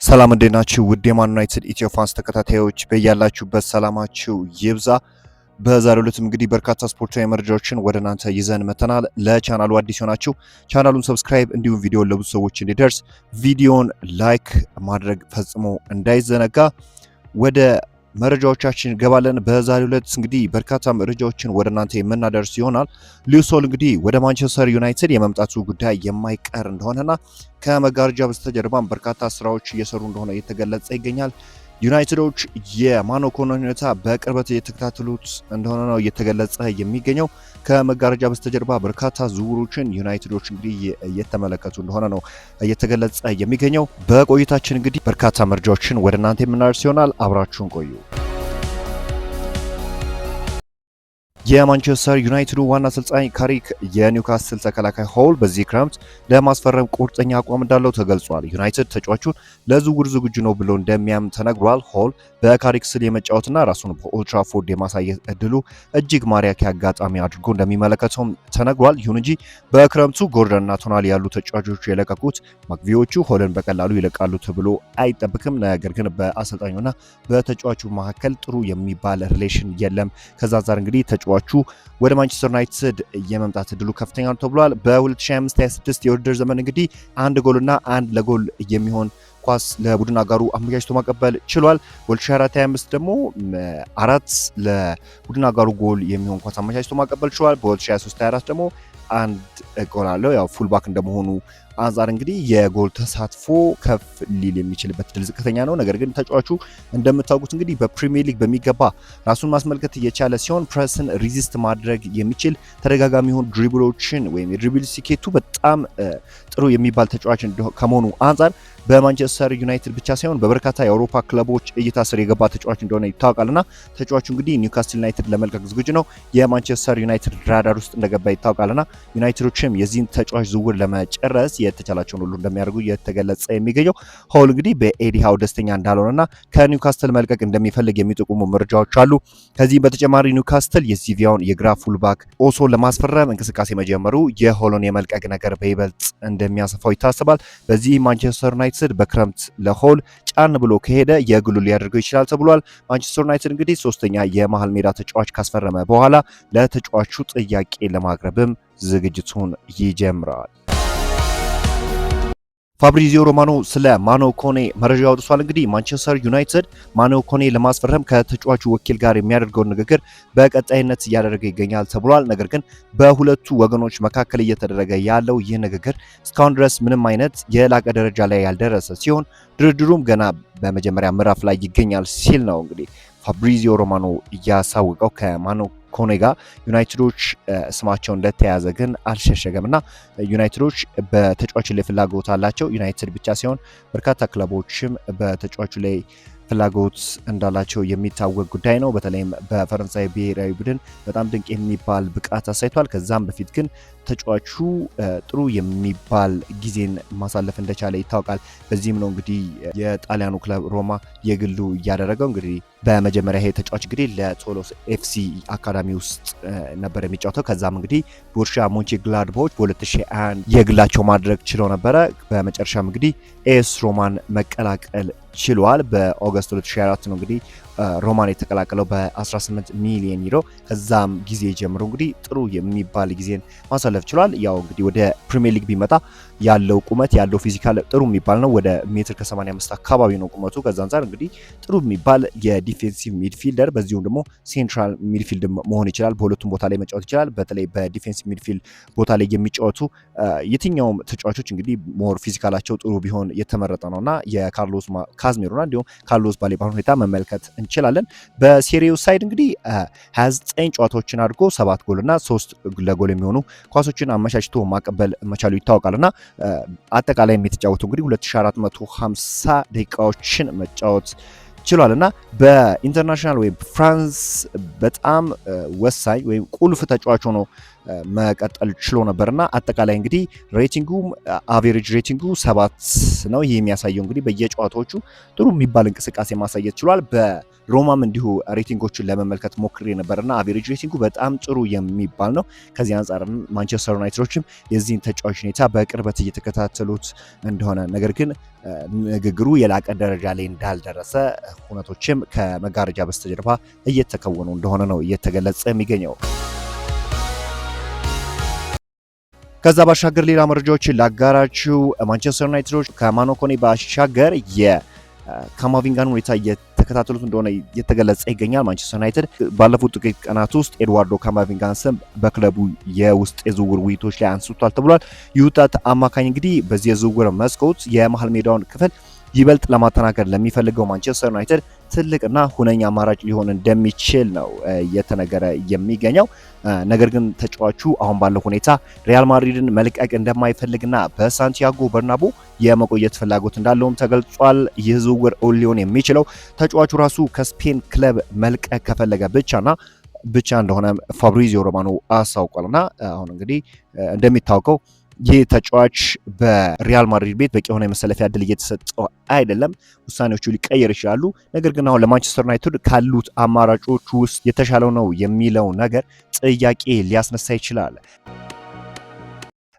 ሰላም እንዴት ናችሁ? ውድ የማን ዩናይትድ ኢትዮ ፋንስ ተከታታዮች በያላችሁበት ሰላማችሁ ይብዛ። በዛሬው ዕለት እንግዲህ በርካታ ስፖርታዊ መረጃዎችን ወደ እናንተ ይዘን መተናል። ለቻናሉ አዲስ ሆናችሁ ቻናሉን ሰብስክራይብ እንዲሁም ቪዲዮን ለብዙ ሰዎች እንዲደርስ ቪዲዮን ላይክ ማድረግ ፈጽሞ እንዳይዘነጋ። ወደ መረጃዎቻችን ገባለን። በዛሬው ዕለት እንግዲህ በርካታ መረጃዎችን ወደ እናንተ የምናደርስ ይሆናል። ሉዊስ ሆል እንግዲህ ወደ ማንቸስተር ዩናይትድ የመምጣቱ ጉዳይ የማይቀር እንደሆነና ከመጋረጃ በስተጀርባም በርካታ ስራዎች እየሰሩ እንደሆነ እየተገለጸ ይገኛል። ዩናይትዶች የማኖ ኮኔን ሁኔታ በቅርበት እየተከታተሉት እንደሆነ ነው እየተገለጸ የሚገኘው። ከመጋረጃ በስተጀርባ በርካታ ዝውውሮችን ዩናይትዶች እንግዲህ እየተመለከቱ እንደሆነ ነው እየተገለጸ የሚገኘው። በቆይታችን እንግዲህ በርካታ መረጃዎችን ወደ እናንተ የምናደርስ ይሆናል። አብራችሁን ቆዩ። የማንቸስተር ዩናይትዱ ዋና አሰልጣኝ ካሪክ የኒውካስትል ተከላካይ ሆል በዚህ ክረምት ለማስፈረም ቁርጠኛ አቋም እንዳለው ተገልጿል። ዩናይትድ ተጫዋቹን ለዝውውር ዝግጁ ነው ብሎ እንደሚያምን ተነግሯል። ሆል በካሪክ ስር የመጫወትና ራሱን በኦልድ ትራፎርድ የማሳየት እድሉ እጅግ ማራኪ አጋጣሚ አድርጎ እንደሚመለከተውም ተነግሯል። ይሁን እንጂ በክረምቱ ጎርደንና ቶናሊ ያሉ ተጫዋቾች የለቀቁት ማክቪዎቹ ሆልን በቀላሉ ይለቃሉ ተብሎ አይጠብቅም። ነገር ግን በአሰልጣኙና በተጫዋቹ መካከል ጥሩ የሚባል ሪሌሽን የለም። ከዛ አንጻር እንግዲህ ተጫዋቹ ወደ ማንቸስተር ዩናይትድ የመምጣት እድሉ ከፍተኛ ነው ተብሏል። በ2025/26 የውድድር ዘመን እንግዲህ አንድ ጎልና አንድ ለጎል የሚሆን ኳስ ለቡድን አጋሩ አመቻችቶ ማቀበል ችሏል። በ2024/25 ደግሞ 4 ለቡድን አጋሩ ጎል የሚሆን ኳስ አመቻችቶ ማቀበል ችሏል። በ2023/24 ደግሞ አንድ ጎል አለው። ያው ፉልባክ እንደመሆኑ አንጻር እንግዲህ የጎል ተሳትፎ ከፍ ሊል የሚችልበት እድል ዝቅተኛ ነው። ነገር ግን ተጫዋቹ እንደምታውቁት እንግዲህ በፕሪሚየር ሊግ በሚገባ ራሱን ማስመልከት እየቻለ ሲሆን ፕሬስን ሪዚስት ማድረግ የሚችል ተደጋጋሚ የሆኑ ድሪብሎችን ወይም የድሪብል ሲኬቱ በጣም ጥሩ የሚባል ተጫዋች ከመሆኑ አንጻር በማንቸስተር ዩናይትድ ብቻ ሳይሆን በበርካታ የአውሮፓ ክለቦች እይታ ስር የገባ ተጫዋች እንደሆነ ይታወቃልና ተጫዋቹ እንግዲህ ኒውካስትል ዩናይትድ ለመልቀቅ ዝግጁ ነው። የማንቸስተር ዩናይትድ ራዳር ውስጥ እንደገባ ይታወቃልና ዩናይትዶችም የዚህን ተጫዋች ዝውውር ለመጨረስ የተቻላቸውን ሁሉ እንደሚያደርጉ የተገለጸ የሚገኘው ሆል እንግዲህ በኤዲሃው ደስተኛ እንዳልሆነና ከኒውካስትል መልቀቅ እንደሚፈልግ የሚጠቁሙ መረጃዎች አሉ። ከዚህም በተጨማሪ ኒውካስትል የሲቪያውን የግራ ፉልባክ ኦሶ ለማስፈረም እንቅስቃሴ መጀመሩ የሆልን የመልቀቅ ነገር በይበልጥ እንደሚያሰፋው ይታሰባል። በዚህ ማንቸስተር ዩናይትድ በክረምት ለሆል ጫን ብሎ ከሄደ የግሉ ሊያደርገው ይችላል ተብሏል። ማንቸስተር ዩናይትድ እንግዲህ ሶስተኛ የመሃል ሜዳ ተጫዋች ካስፈረመ በኋላ ለተጫዋቹ ጥያቄ ለማቅረብም ዝግጅቱን ይጀምራል። ፋብሪዚዮ ሮማኖ ስለ ማኖ ኮኔ መረጃ አውጥቷል። እንግዲህ ማንቸስተር ዩናይትድ ማኖ ኮኔ ለማስፈረም ከተጫዋቹ ወኪል ጋር የሚያደርገውን ንግግር በቀጣይነት እያደረገ ይገኛል ተብሏል። ነገር ግን በሁለቱ ወገኖች መካከል እየተደረገ ያለው ይህ ንግግር እስካሁን ድረስ ምንም አይነት የላቀ ደረጃ ላይ ያልደረሰ ሲሆን ድርድሩም ገና በመጀመሪያ ምዕራፍ ላይ ይገኛል ሲል ነው እንግዲህ ፋብሪዚዮ ሮማኖ እያሳወቀው። ከማኖ ኮኔ ጋር ዩናይትዶች ስማቸው እንደተያዘ ግን አልሸሸገምና ዩናይትዶች በተጫዋቹ ላይ ፍላጎት አላቸው። ዩናይትድ ብቻ ሳይሆን በርካታ ክለቦችም በተጫዋቹ ላይ ፍላጎት እንዳላቸው የሚታወቅ ጉዳይ ነው። በተለይም በፈረንሳይ ብሔራዊ ቡድን በጣም ድንቅ የሚባል ብቃት አሳይቷል። ከዛም በፊት ግን ተጫዋቹ ጥሩ የሚባል ጊዜን ማሳለፍ እንደቻለ ይታወቃል። በዚህም ነው እንግዲህ የጣሊያኑ ክለብ ሮማ የግሉ እያደረገው። እንግዲህ በመጀመሪያ ይሄ ተጫዋች እንግዲህ ለቶሎስ ኤፍሲ አካዳሚ ውስጥ ነበር የሚጫወተው። ከዛም እንግዲህ ቦሩሲያ ሞንቼንግላድባዎች በ2021 የግላቸው ማድረግ ችለው ነበረ። በመጨረሻም እንግዲህ ኤስ ሮማን መቀላቀል ችሏል። በኦገስት 2024 ነው እንግዲህ ሮማን የተቀላቀለው በ18 ሚሊዮን ዩሮ። ከዛም ጊዜ ጀምሮ እንግዲህ ጥሩ የሚባል ጊዜን ማሳለፍ ችሏል። ያው እንግዲህ ወደ ፕሪሚየር ሊግ ቢመጣ ያለው ቁመት ያለው ፊዚካል ጥሩ የሚባል ነው። ወደ ሜትር ከ85 አካባቢ ነው ቁመቱ። ከዛ አንፃር እንግዲህ ጥሩ የሚባል የዲፌንሲቭ ሚድፊልደር በዚሁም ደግሞ ሴንትራል ሚድፊልድ መሆን ይችላል። በሁለቱም ቦታ ላይ መጫወት ይችላል። በተለይ በዲፌንሲቭ ሚድፊልድ ቦታ ላይ የሚጫወቱ የትኛውም ተጫዋቾች እንግዲህ ሞር ፊዚካላቸው ጥሩ ቢሆን የተመረጠ ነውና የካርሎስ ካዝሜሮና እንዲሁም ካርሎስ ባሌባን ሁኔታ መመልከት እንችላለን። በሴሪው ሳይድ እንግዲህ 29 ጨዋታዎችን አድርጎ 7 ጎልና 3 ለጎል የሚሆኑ ኳሶችን አመቻችቶ ማቀበል መቻሉ ይታወቃልና አጠቃላይ የተጫወተው እንግዲህ 2450 ደቂቃዎችን መጫወት ችሏል እና በኢንተርናሽናል ወይም ፍራንስ በጣም ወሳኝ ወይም ቁልፍ ተጫዋች ሆኖ መቀጠል ችሎ ነበርና አጠቃላይ እንግዲህ ሬቲንጉ አቨሬጅ ሬቲንጉ 7 ነው። ይህ የሚያሳየው እንግዲህ በየጨዋታዎቹ ጥሩ የሚባል እንቅስቃሴ ማሳየት ችሏል። በሮማም እንዲሁ ሬቲንጎችን ለመመልከት ሞክሬ ነበርና አቨሬጅ ሬቲንጉ በጣም ጥሩ የሚባል ነው። ከዚህ አንጻር ማንቸስተር ዩናይትዶችም የዚህን ተጫዋች ሁኔታ በቅርበት እየተከታተሉት እንደሆነ ነገር ግን ንግግሩ የላቀ ደረጃ ላይ እንዳልደረሰ ሁነቶችም ከመጋረጃ በስተጀርባ እየተከወኑ እንደሆነ ነው እየተገለጸ የሚገኘው። ከዛ ባሻገር ሌላ መረጃዎችን ላጋራችሁ። ማንቸስተር ዩናይትዶች ከማኖ ኮኔ ባሻገር የካማቪንጋን ሁኔታ እየተከታተሉት እንደሆነ እየተገለጸ ይገኛል። ማንቸስተር ዩናይትድ ባለፉት ጥቂት ቀናት ውስጥ ኤድዋርዶ ካማቪንጋን ስም በክለቡ የውስጥ የዝውውር ውይይቶች ላይ አንስቷል ተብሏል። ይሁታት አማካኝ እንግዲህ በዚህ የዝውውር መስኮት የመሃል ሜዳውን ክፍል ይበልጥ ለማጠናከር ለሚፈልገው ማንቸስተር ዩናይትድ ትልቅና ሁነኛ አማራጭ ሊሆን እንደሚችል ነው እየተነገረ የሚገኘው። ነገር ግን ተጫዋቹ አሁን ባለው ሁኔታ ሪያል ማድሪድን መልቀቅ እንደማይፈልግና በሳንቲያጎ በርናቦ የመቆየት ፍላጎት እንዳለውም ተገልጿል። ይህ ዝውውር ሊሆን የሚችለው ተጫዋቹ ራሱ ከስፔን ክለብ መልቀቅ ከፈለገ ብቻ እንደሆነ ፋብሪዚዮ ሮማኖ አሳውቋልና አሁን እንግዲህ እንደሚታወቀው ይህ ተጫዋች በሪያል ማድሪድ ቤት በቂ የሆነ የመሰለፊያ ዕድል እየተሰጠው አይደለም። ውሳኔዎቹ ሊቀየር ይችላሉ። ነገር ግን አሁን ለማንቸስተር ዩናይትድ ካሉት አማራጮች ውስጥ የተሻለው ነው የሚለው ነገር ጥያቄ ሊያስነሳ ይችላል።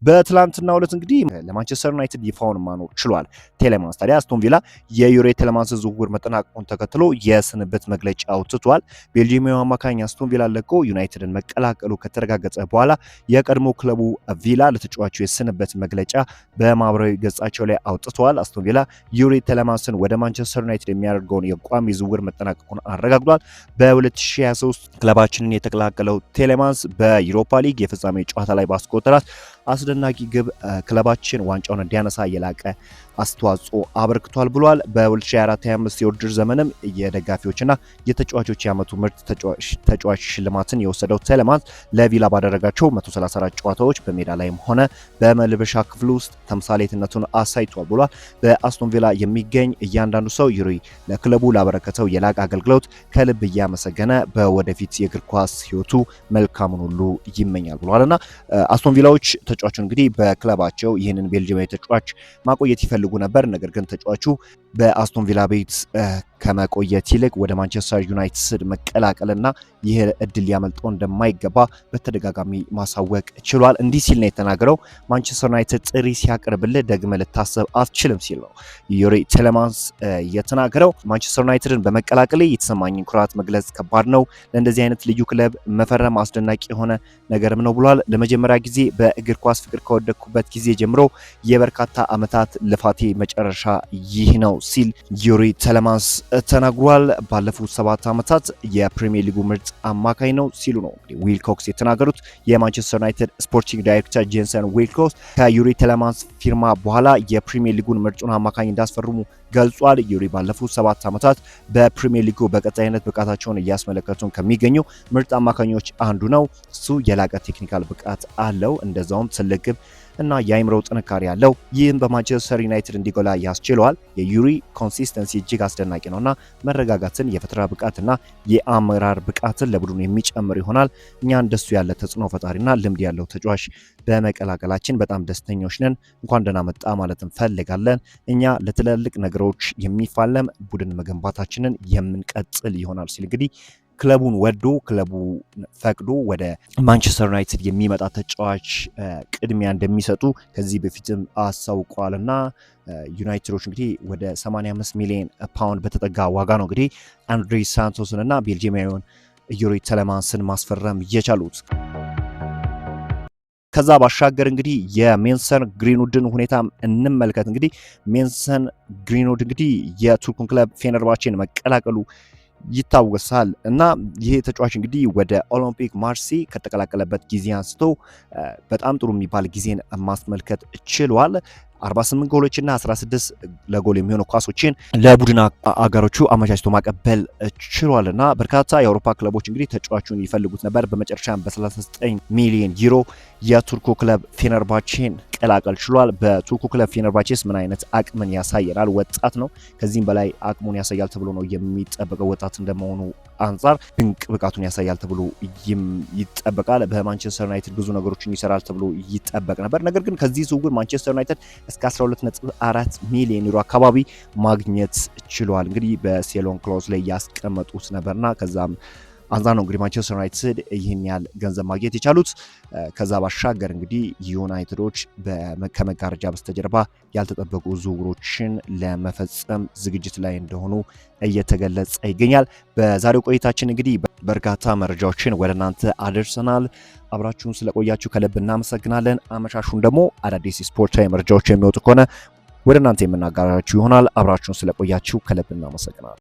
በትላንትናው ዕለት እንግዲህ ለማንቸስተር ዩናይትድ ይፋውን ማኖር ችሏል ቴሌማንስ። ታዲያ አስቶን ቪላ የዩሬ ቴሌማንስ ዝውውር መጠናቀቁን ተከትሎ የስንብት መግለጫ አውጥቷል። ቤልጂየማዊ አማካኝ አስቶን ቪላ ለቆ ዩናይትድን መቀላቀሉ ከተረጋገጠ በኋላ የቀድሞ ክለቡ ቪላ ለተጫዋቹ የስንብት መግለጫ በማህበራዊ ገጻቸው ላይ አውጥተዋል። አስቶን ቪላ ዩሬ ቴሌማንስን ወደ ማንቸስተር ዩናይትድ የሚያደርገውን የቋሚ ዝውውር መጠናቀቁን አረጋግጧል። በ2023 ክለባችንን የተቀላቀለው ቴሌማንስ በዩሮፓ ሊግ የፍጻሜ ጨዋታ ላይ ባስቆጠራት አስደናቂ ግብ ክለባችን ዋንጫውን እንዲያነሳ የላቀ አስተዋጽኦ አበርክቷል ብሏል። በ2024/25 የውድድር ዘመንም የደጋፊዎችና የተጫዋቾች የዓመቱ ምርጥ ተጫዋች ሽልማትን የወሰደው ቴሌማንስ ለቪላ ባደረጋቸው 134 ጨዋታዎች በሜዳ ላይም ሆነ በመልበሻ ክፍል ውስጥ ተምሳሌትነቱን አሳይቷል ብሏል። በአስቶን ቪላ የሚገኝ እያንዳንዱ ሰው ዩሪ ለክለቡ ላበረከተው የላቀ አገልግሎት ከልብ እያመሰገነ በወደፊት የእግር ኳስ ሕይወቱ መልካሙን ሁሉ ይመኛል ብሏልና አስቶን ቪላዎች ተጫዋቹ እንግዲህ በክለባቸው ይህንን ቤልጂየማዊ ተጫዋች ማቆየት ይፈልጋሉ ነበር። ነገር ግን ተጫዋቹ በአስቶን ቪላ ቤት ከመቆየት ይልቅ ወደ ማንቸስተር ዩናይትድ መቀላቀልና ይህ እድል ሊያመልጠው እንደማይገባ በተደጋጋሚ ማሳወቅ ችሏል። እንዲህ ሲል ነው የተናገረው። ማንቸስተር ዩናይትድ ጥሪ ሲያቀርብልህ ደግመህ ልታሰብ አትችልም ሲል ነው ዩሪ ቴሌማንስ የተናገረው። ማንቸስተር ዩናይትድን በመቀላቀል የተሰማኝን ኩራት መግለጽ ከባድ ነው። ለእንደዚህ አይነት ልዩ ክለብ መፈረም አስደናቂ የሆነ ነገርም ነው ብሏል። ለመጀመሪያ ጊዜ በእግር ኳስ ፍቅር ከወደኩበት ጊዜ ጀምሮ የበርካታ ዓመታት ልፋቴ መጨረሻ ይህ ነው ሲል ዩሪ ቴሌማንስ ተናግሯል። ባለፉት 7 ዓመታት የፕሪሚየር ሊጉ ምርጥ አማካይ ነው ሲሉ ነው እንግዲህ ዊልኮክስ የተናገሩት። የማንቸስተር ዩናይትድ ስፖርቲንግ ዳይሬክተር ጄንሰን ዊልኮክስ ከዩሪ ቴሌማንስ ፊርማ በኋላ የፕሪሚየር ሊጉን ምርጡን አማካኝ እንዳስፈርሙ ገልጿል። ዩሪ ባለፉት 7 ዓመታት በፕሪሚየር ሊጉ በቀጣይነት ብቃታቸውን እያስመለከቱን ከሚገኙ ምርጥ አማካኞች አንዱ ነው። እሱ የላቀ ቴክኒካል ብቃት አለው፣ እንደዛውም ትልቅ ግብ እና የአይምሮ ጥንካሬ ያለው። ይህም በማንቸስተር ዩናይትድ እንዲጎላ ያስችለዋል። የዩሪ ኮንሲስተንሲ እጅግ አስደናቂ ነውና መረጋጋትን፣ የፈጠራ ብቃትና የአመራር ብቃትን ለቡድኑ የሚጨምር ይሆናል። እኛ እንደሱ ያለ ተጽዕኖ ፈጣሪና ልምድ ያለው ተጫዋች በመቀላቀላችን በጣም ደስተኞች ነን። እንኳን ደህና መጣ ማለት እንፈልጋለን። እኛ ለትላልቅ ነገሮች የሚፋለም ቡድን መገንባታችንን የምንቀጥል ይሆናል ሲል እንግዲህ ክለቡን ወዶ ክለቡን ፈቅዶ ወደ ማንቸስተር ዩናይትድ የሚመጣ ተጫዋች ቅድሚያ እንደሚሰጡ ከዚህ በፊትም አሳውቋልና ዩናይትዶች እንግዲህ ወደ 85 ሚሊዮን ፓውንድ በተጠጋ ዋጋ ነው እንግዲህ አንድሬ ሳንቶስን እና ቤልጂየማዊውን ዩሪ ቴሌማንስን ማስፈረም የቻሉት። ከዛ ባሻገር እንግዲህ የሜንሰን ግሪንውድን ሁኔታ እንመልከት። እንግዲህ ሜንሰን ግሪንውድ እንግዲህ የቱርኩን ክለብ ፌነርባቼን መቀላቀሉ ይታወሳል እና ይህ ተጫዋች እንግዲህ ወደ ኦሎምፒክ ማርሴ ከተቀላቀለበት ጊዜ አንስቶ በጣም ጥሩ የሚባል ጊዜን ማስመልከት ችሏል። 48 ጎሎችና 16 ለጎል የሚሆኑ ኳሶችን ለቡድን አጋሮቹ አመቻችቶ ማቀበል ችሏልና በርካታ የአውሮፓ ክለቦች እንግዲህ ተጫዋቹን ይፈልጉት ነበር። በመጨረሻም በ39 ሚሊዮን ዩሮ የቱርኩ ክለብ ፌነርባቼን ቀላቀል ችሏል። በቱርኩ ክለብ ፌነርባቼስ ምን አይነት አቅምን ያሳያል? ወጣት ነው። ከዚህም በላይ አቅሙን ያሳያል ተብሎ ነው የሚጠበቀው ወጣት እንደመሆኑ አንጻር ድንቅ ብቃቱን ያሳያል ተብሎ ይጠበቃል። በማንቸስተር ዩናይትድ ብዙ ነገሮችን ይሰራል ተብሎ ይጠበቅ ነበር። ነገር ግን ከዚህ ዝውውር ማንቸስተር ዩናይትድ እስከ 12.4 ሚሊዮን ዩሮ አካባቢ ማግኘት ችሏል። እንግዲህ በሴሎን ክሎዝ ላይ ያስቀመጡት ነበርና ከዛም አንጻር ነው እንግዲህ ማንቸስተር ዩናይትድ ይህን ያህል ገንዘብ ማግኘት የቻሉት። ከዛ ባሻገር እንግዲህ ዩናይትዶች ከመጋረጃ በስተጀርባ ያልተጠበቁ ዝውውሮችን ለመፈጸም ዝግጅት ላይ እንደሆኑ እየተገለጸ ይገኛል። በዛሬው ቆይታችን እንግዲህ በርካታ መረጃዎችን ወደ እናንተ አደርሰናል። አብራችሁን ስለቆያችሁ ከልብ እናመሰግናለን። አመሻሹን ደግሞ አዳዲስ ስፖርታዊ መረጃዎች የሚወጡ ከሆነ ወደ እናንተ የምናጋራችሁ ይሆናል። አብራችሁን ስለቆያችሁ ከልብ እናመሰግናለን።